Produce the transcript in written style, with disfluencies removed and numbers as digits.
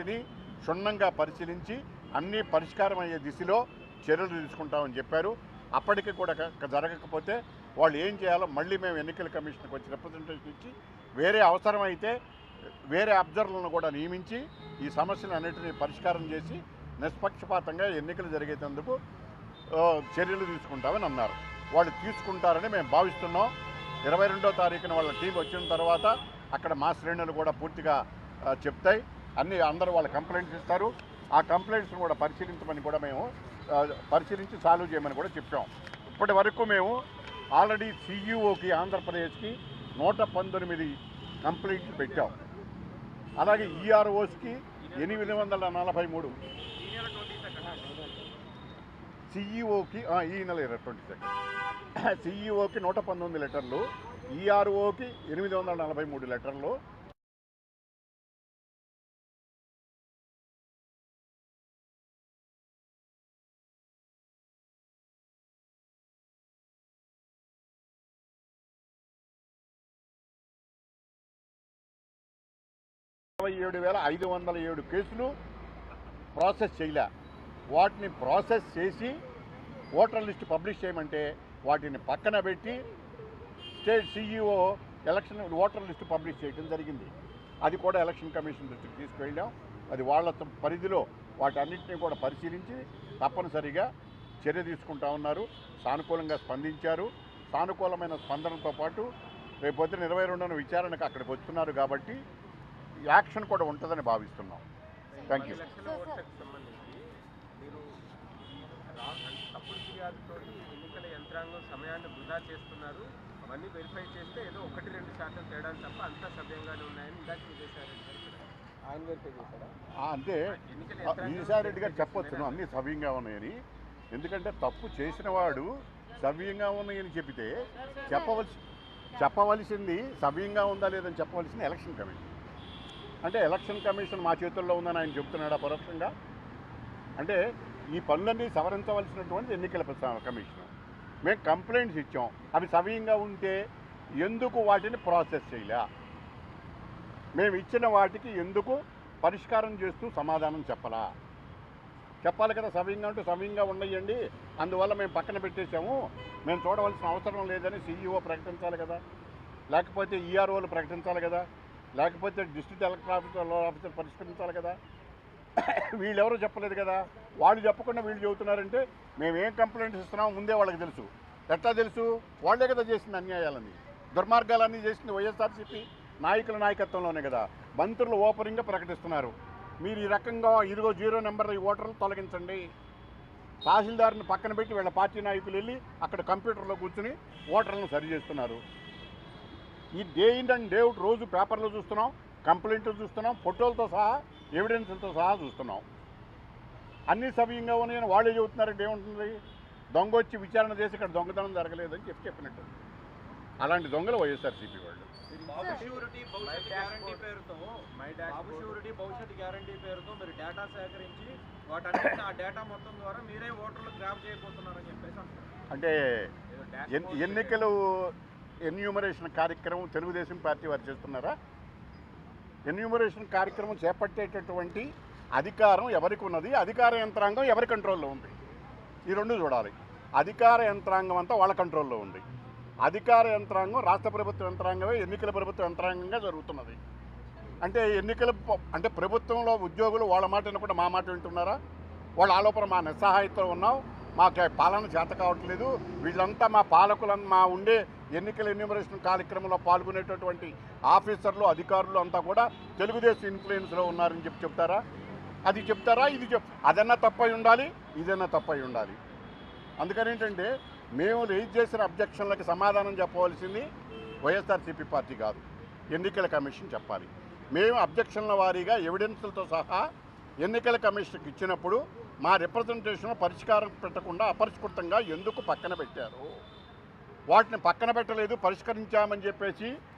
వాటన్నిటినీ క్షుణ్ణంగా పరిశీలించి అన్నీ పరిష్కారం అయ్యే దిశలో చర్యలు తీసుకుంటామని చెప్పారు. అప్పటికి కూడా జరగకపోతే వాళ్ళు ఏం చేయాలో మళ్ళీ మేము ఎన్నికల కమిషన్కి వచ్చి రిప్రజెంటేషన్ ఇచ్చి వేరే అవసరమైతే వేరే అబ్జర్వర్లను కూడా నియమించి ఈ సమస్యలన్నిటినీ పరిష్కారం చేసి నిష్పక్షపాతంగా ఎన్నికలు జరిగేందుకు చర్యలు తీసుకుంటామని అన్నారు. వాళ్ళు తీసుకుంటారని మేము భావిస్తున్నాం. 22వ తారీఖున వాళ్ళ టీం వచ్చిన తర్వాత అక్కడ మా శ్రేణులు కూడా పూర్తిగా చెప్తాయి. అందరూ వాళ్ళ కంప్లైంట్స్ ఇస్తారు. ఆ కంప్లైంట్స్ని కూడా పరిశీలించమని కూడా మేము పరిశీలించి సాల్వ్ చేయమని కూడా చెప్పాం. ఇప్పటి వరకు మేము ఆల్రెడీ సిఇఓకి ఆంధ్రప్రదేశ్కి 119 కంప్లైంట్లు పెట్టాం. అలాగే ఈఆర్ఓస్కి 843, సిఇఓకి ఈ నెల 22 సిఇఓకి 119 లెటర్లు, ఈఆర్ఓకి 843 లెటర్లు. $27,507 కేసులు ప్రాసెస్ చేయలే. వాటిని ప్రాసెస్ చేసి ఓటర్ లిస్ట్ పబ్లిష్ చేయమంటే వాటిని పక్కన పెట్టి state CEO election voter list publish చేయడం జరిగింది. అది కూడా ఎలక్షన్ కమిషన్ దృష్టికి తీసుకువెళ్ళాం. అది వాళ్ళ పరిధిలో వాటన్నిటిని కూడా పరిశీలించి తప్పనిసరిగా చర్య తీసుకుంటా ఉన్నారు. సానుకూలంగా స్పందించారు. సానుకూలమైన స్పందనతో పాటు రేపు పొద్దున 22న విచారణకు అక్కడికి వస్తున్నారు కాబట్టి యాక్షన్ కూడా ఉంటుందని భావిస్తున్నాం. Thank you. తప్పుడు ఫిర్యాదుతో ఎన్నికల యంత్రాంగం సమయాన్ని వృధా చేస్తున్నారు, అవన్నీ వెరిఫై చేస్తే ఏదో 1-2% తేడాలు తప్ప అంతా సవ్యంగానే ఉన్నాయని ఇందాక ఆయన వెరిఫై చేశారా? అంటే విజయసాయిరెడ్డి గారు చెప్పొచ్చును అన్నీ సవ్యంగా ఉన్నాయని. ఎందుకంటే తప్పు చేసిన వాడు సవ్యంగా ఉన్నాయని చెబితే చెప్పవలసింది సవ్యంగా ఉందా లేదని చెప్పవలసింది ఎలక్షన్ కమిషన్. అంటే ఎలక్షన్ కమిషన్ మా చేతుల్లో ఉందని ఆయన చెప్తున్నాడా పరోక్షంగా? అంటే ఈ పనులన్నీ సవరించవలసినటువంటి ఎన్నికల కమిషన్. మేము కంప్లైంట్స్ ఇచ్చాం, అవి సవ్యంగా ఉంటే ఎందుకు వాటిని ప్రాసెస్ చేయలే? మేము ఇచ్చిన వాటికి ఎందుకు పరిష్కారం చేస్తూ సమాధానం చెప్పాలి కదా. సవ్యంగా ఉంటే సవ్యంగా ఉండయండి, అందువల్ల మేము పక్కన పెట్టేశాము, మేము చూడవలసిన అవసరం లేదని సిఇఓ ప్రకటించాలి కదా, లేకపోతే ఈఆర్ఓలు ప్రకటించాలి కదా, లేకపోతే డిస్ట్రిక్ట్ ఎలక్టరల్ ఆఫీసర్ పరిష్కరించాలి కదా. వీళ్ళెవరూ చెప్పలేదు కదా. వాళ్ళు చెప్పకుండా వీళ్ళు చెబుతున్నారంటే మేమేం కంప్లైంట్స్ ఇస్తున్నామో ముందే వాళ్ళకి తెలుసు. ఎట్లా తెలుసు? వాళ్ళే కదా చేసింది అన్యాయాలన్నీ, దుర్మార్గాలన్నీ చేసింది వైఎస్ఆర్సీపీ నాయకుల నాయకత్వంలోనే కదా. మంత్రులు ఓపెనింగ్గా ప్రకటిస్తున్నారు, మీరు ఈ రకంగా 0 నెంబర్ ఈ ఓటర్లు తొలగించండి. తహసీల్దార్ని పక్కన పెట్టి వీళ్ళ పార్టీ నాయకులు వెళ్ళి అక్కడ కంప్యూటర్లో కూర్చుని ఓటర్లను సరి చేస్తున్నారు. ఈ day in and day out రోజు పేపర్లో చూస్తున్నాం, కంప్లైంట్లు చూస్తున్నాం, ఫోటోలతో సహా ఎవిడెన్స్లతో సహా చూస్తున్నాం. అన్నీ సవ్యంగా ఉన్నాయని వాళ్ళే చెబుతున్నారంటే ఏముంటుంది? దొంగ వచ్చి విచారణ చేసి ఇక్కడ దొంగతనం జరగలేదని చెప్పినట్టు. అలాంటి దొంగలు వైఎస్ఆర్సీపీ వాళ్ళు. భవిష్యత్ గ్యారంటీ పేరుతో మీరు డేటా సేకరించి వాటన్నిటిని ఆ డేటా మొత్తం ద్వారా మీరే ఓటర్లు గ్రాప్ చేయబోతున్నారని చెప్పేసి అంటే ఎన్నికలు ఎన్యూమరేషన్ కార్యక్రమం తెలుగుదేశం పార్టీ వారు చేస్తున్నారా? ఎన్యూమరేషన్ కార్యక్రమం చేపట్టేటటువంటి అధికారం ఎవరికి ఉన్నది? అధికార యంత్రాంగం ఎవరి కంట్రోల్లో ఉంది? ఈ రెండు చూడాలి. అధికార యంత్రాంగం అంతా వాళ్ళ కంట్రోల్లో ఉంది. అధికార యంత్రాంగం రాష్ట్ర ప్రభుత్వ యంత్రాంగమే ఎన్నికల ప్రభుత్వ యంత్రాంగంగా జరుగుతున్నది. అంటే ప్రభుత్వంలో ఉద్యోగులు వాళ్ళ మాట వినకుండా మా మాట వింటున్నారా? వాళ్ళ ఆలోపన మా నిస్సహాయతలో ఉన్నాం, మాకు పాలన చేత కావట్లేదు, వీళ్ళంతా మా పాలకులను మా ఉండే ఎన్నికల ఎన్యూమరేషన్ కార్యక్రమంలో పాల్గొనేటటువంటి ఆఫీసర్లు అధికారులు అంతా కూడా తెలుగుదేశం ఇన్ఫ్లుయెన్స్లో ఉన్నారని చెప్తారా? అది చెప్తారా? అదన్నా తప్పై ఉండాలి, ఇదన్నా తప్పై ఉండాలి. అందుకని ఏంటంటే మేము రేజ్ చేసిన అబ్జెక్షన్లకు సమాధానం చెప్పవలసింది వైఎస్ఆర్సీపీ పార్టీ కాదు, ఎన్నికల కమిషన్ చెప్పాలి. మేము అబ్జెక్షన్ల వారీగా ఎవిడెన్స్లతో సహా ఎన్నికల కమిషన్కి ఇచ్చినప్పుడు మా రిప్రజెంటేషన్ పరిష్కారం పెట్టకుండా అపరిష్కృతంగా ఎందుకు పక్కన పెట్టారు? వాటిని పక్కన పెట్టలేదు, పరిష్కరించామని చెప్పేసి